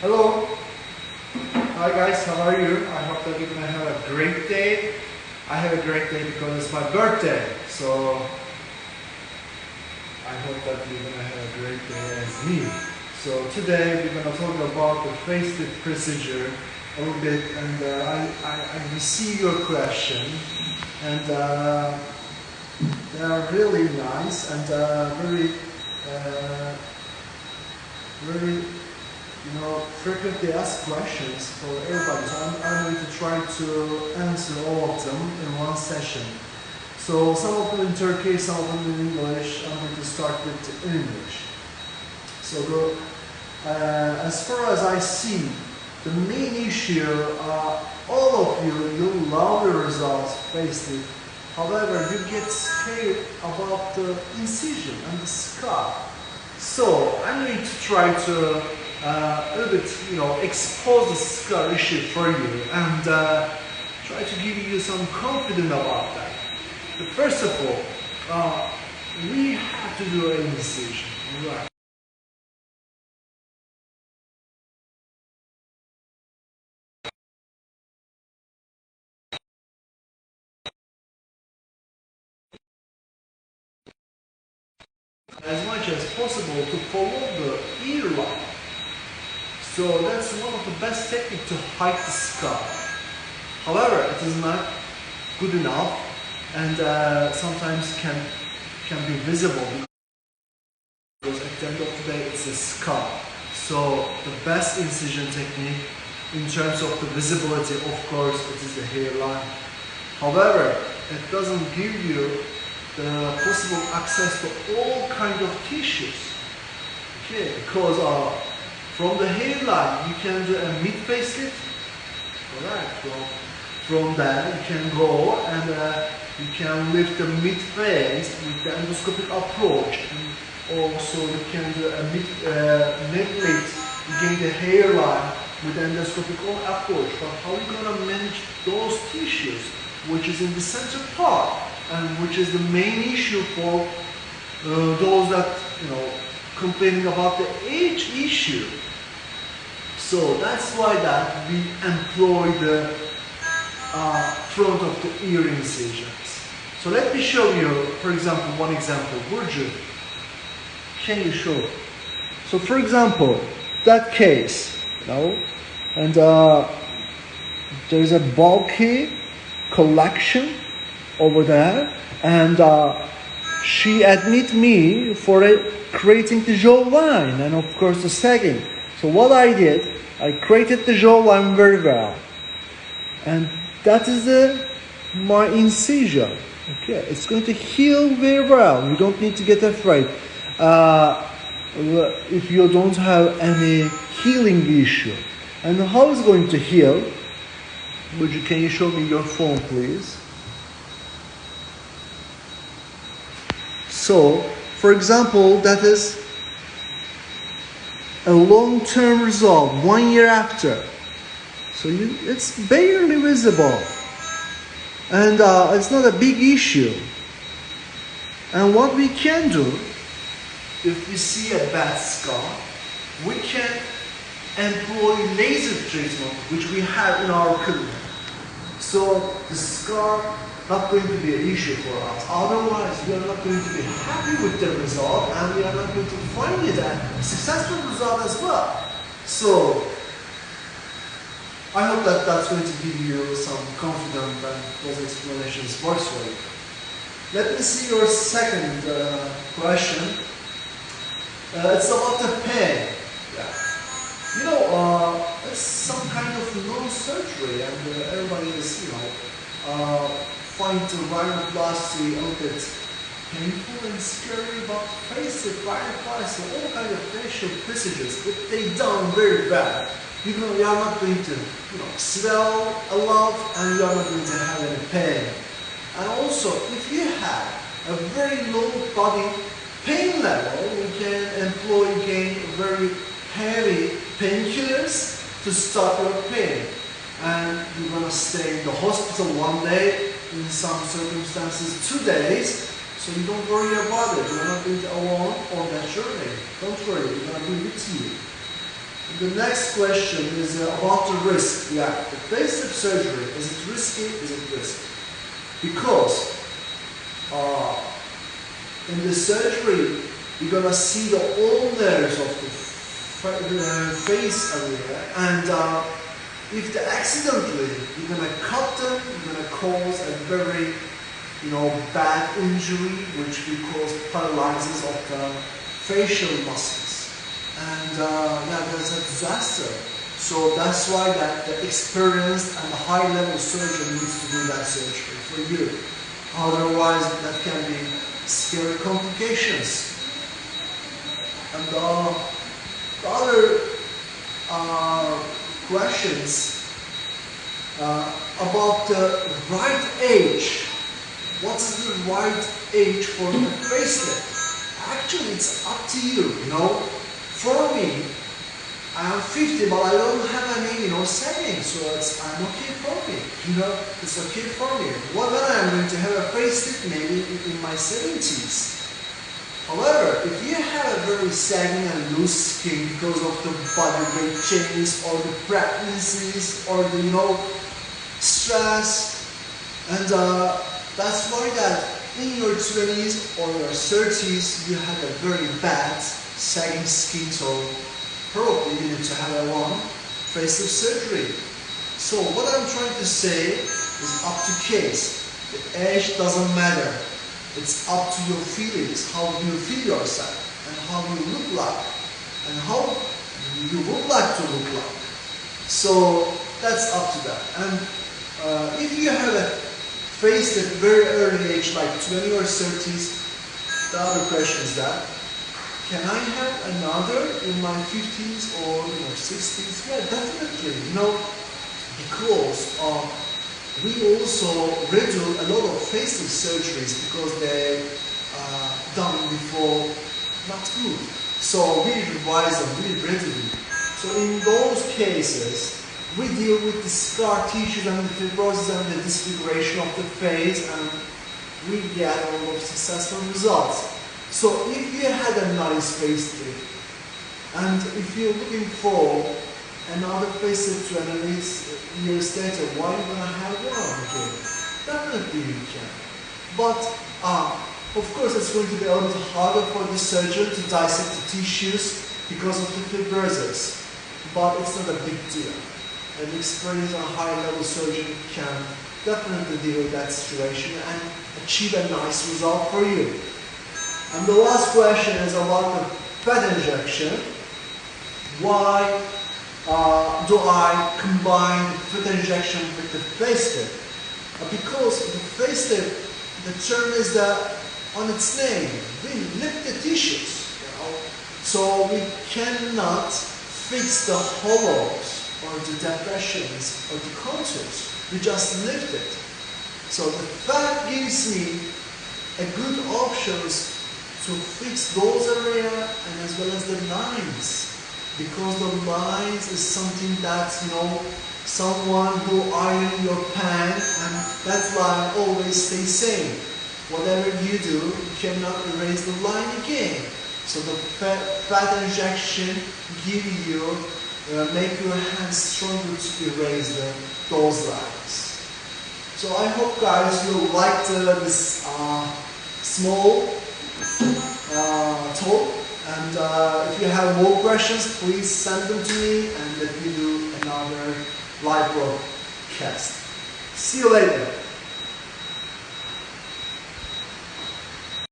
Hello. Hi guys, how are you? I hope that you're gonna have a great day. I have a great day because it's my birthday. So I hope that you're gonna have a great day as me. So today we're gonna talk about the FaceLift procedure a little bit, and I receive your question, and they are really nice and very frequently asked questions for everybody. So I'm going to try to answer all of them in one session. So some of them in Turkish, some of them in English. I'm going to start with English. So as far as I see, the main issue, all of you love the results FaceLift. However, you get scared about the incision and the scar. So I'm going to try to a little bit, expose the scar issue for you and try to give you some confidence about that. But first of all, we have to do an incision, right? As much as possible to follow the ear line. So that's one of the best techniques to hide the scar. However, it is not good enough and sometimes can be visible because at the end of the day it's a scar. So the best incision technique in terms of the visibility, of course, it is the hairline. However, it doesn't give you the possible access to all kind of tissues. Okay, because from the hairline you can do a mid FaceLift. Alright, from there you can go and you can lift the mid face with the endoscopic approach, and also you can do a mid lift again the hairline with the endoscopic approach. But how are you going to manage those tissues which is in the center part and which is the main issue for those that complaining about the age issue? So that's why that we employ the front of the ear incisions. So let me show you, for example, one example. Burcu, can you show? So for example, that case, and there is a bulky collection over there, and she admit me for creating the jawline and of course the sagging. So what I did, I created the jawline very well, and that is my incision. Okay, it's going to heal very well. You don't need to get afraid if you don't have any healing issue. And how it's going to heal? Can you show me your phone, please? So, for example, that is a long-term result, 1 year after. So it's barely visible. And it's not a big issue. And what we can do, if we see a bad scar, we can employ laser treatment, which we have in our clinic. So the scar not going to be an issue for us. Otherwise, we are not going to be happy with the result, and we are not going to find it a successful result as well. So I hope that that's going to give you some confidence and those explanations works for you. Let me see your second question. It's about the pain. It's some kind of non-surgery, and everybody is, find the rhinoplasty a little bit painful and scary, but FaceLift, rhinoplasty, all kind of facial procedures, if they done very bad, you are not going to swell a lot, and you are not going to have any pain. And also, if you have a very low body pain level, we can employ again very heavy painkillers to stop your pain. And you're going to stay in the hospital 1 day, in some circumstances 2 days, so you don't worry about it. You're not going to alone on that journey. Don't worry, we're going to be with you. The next question is about the risk. Yeah, the facelift surgery, is it risky? Is it risky? Because in the surgery, you're gonna see the all nerves of the face area, and if accidentally you're gonna cut them, you're gonna cause a very, bad injury, which will cause paralysis of the facial muscles. And that's a disaster. So that's why that the experienced and the high-level surgeon needs to do that surgery for you. Otherwise, that can be scary complications. And the other questions about the right age. What's the right age for the facelift? Actually, it's up to you, For me, I'm 50, but I don't have any, savings, so I'm okay for me, it's okay for me. When I'm going to have a facelift, maybe in my 70s. However, if you have a very sagging and loose skin because of the body weight changes or the pregnancies or the, stress, and that's why that in your 20s or your 30s, you have a very bad sagging skin, so probably you need to have a long facelift surgery. So what I'm trying to say is up to case. The age doesn't matter. It's up to your feelings, how you feel yourself, and how you look like, and how you would like to look like. So that's up to that. And if you have a facelift very early age, like 20 or 30s, the other question is that, can I have another in my 50s or 60s? Yeah, definitely. Because we also redo a lot of facelift surgeries because they done before not good. So we revise them, we redo them. So in those cases, we deal with the scar tissues and the fibrosis and the disfiguration of the face, and we get a lot of successful results. So if you had a nice facelift, and if you're looking for another facelift 20 years later, why are you going to have one again? Definitely you can. But of course it's going to be a little harder for the surgeon to dissect the tissues because of the fibrosis. But it's not a big deal. An experienced and high-level surgeon can definitely deal with that situation and achieve a nice result for you. And the last question is about the fat injection. Why do I combine fat injection with the facelift? Because the facelift, the term is on its name. We lift the tissues, So we cannot fix the hollows or the depressions or the contours. We just lift it. So the fat gives me a good options to fix those areas and as well as the lines, because the lines is something that someone who iron your pants and that line always stays same. Whatever you do, you cannot erase the line again. So the fat injection give you make your hands stronger to erase those lines. So I hope guys you liked this small talk, and if you have more questions, please send them to me and let me do another live broadcast. See you later.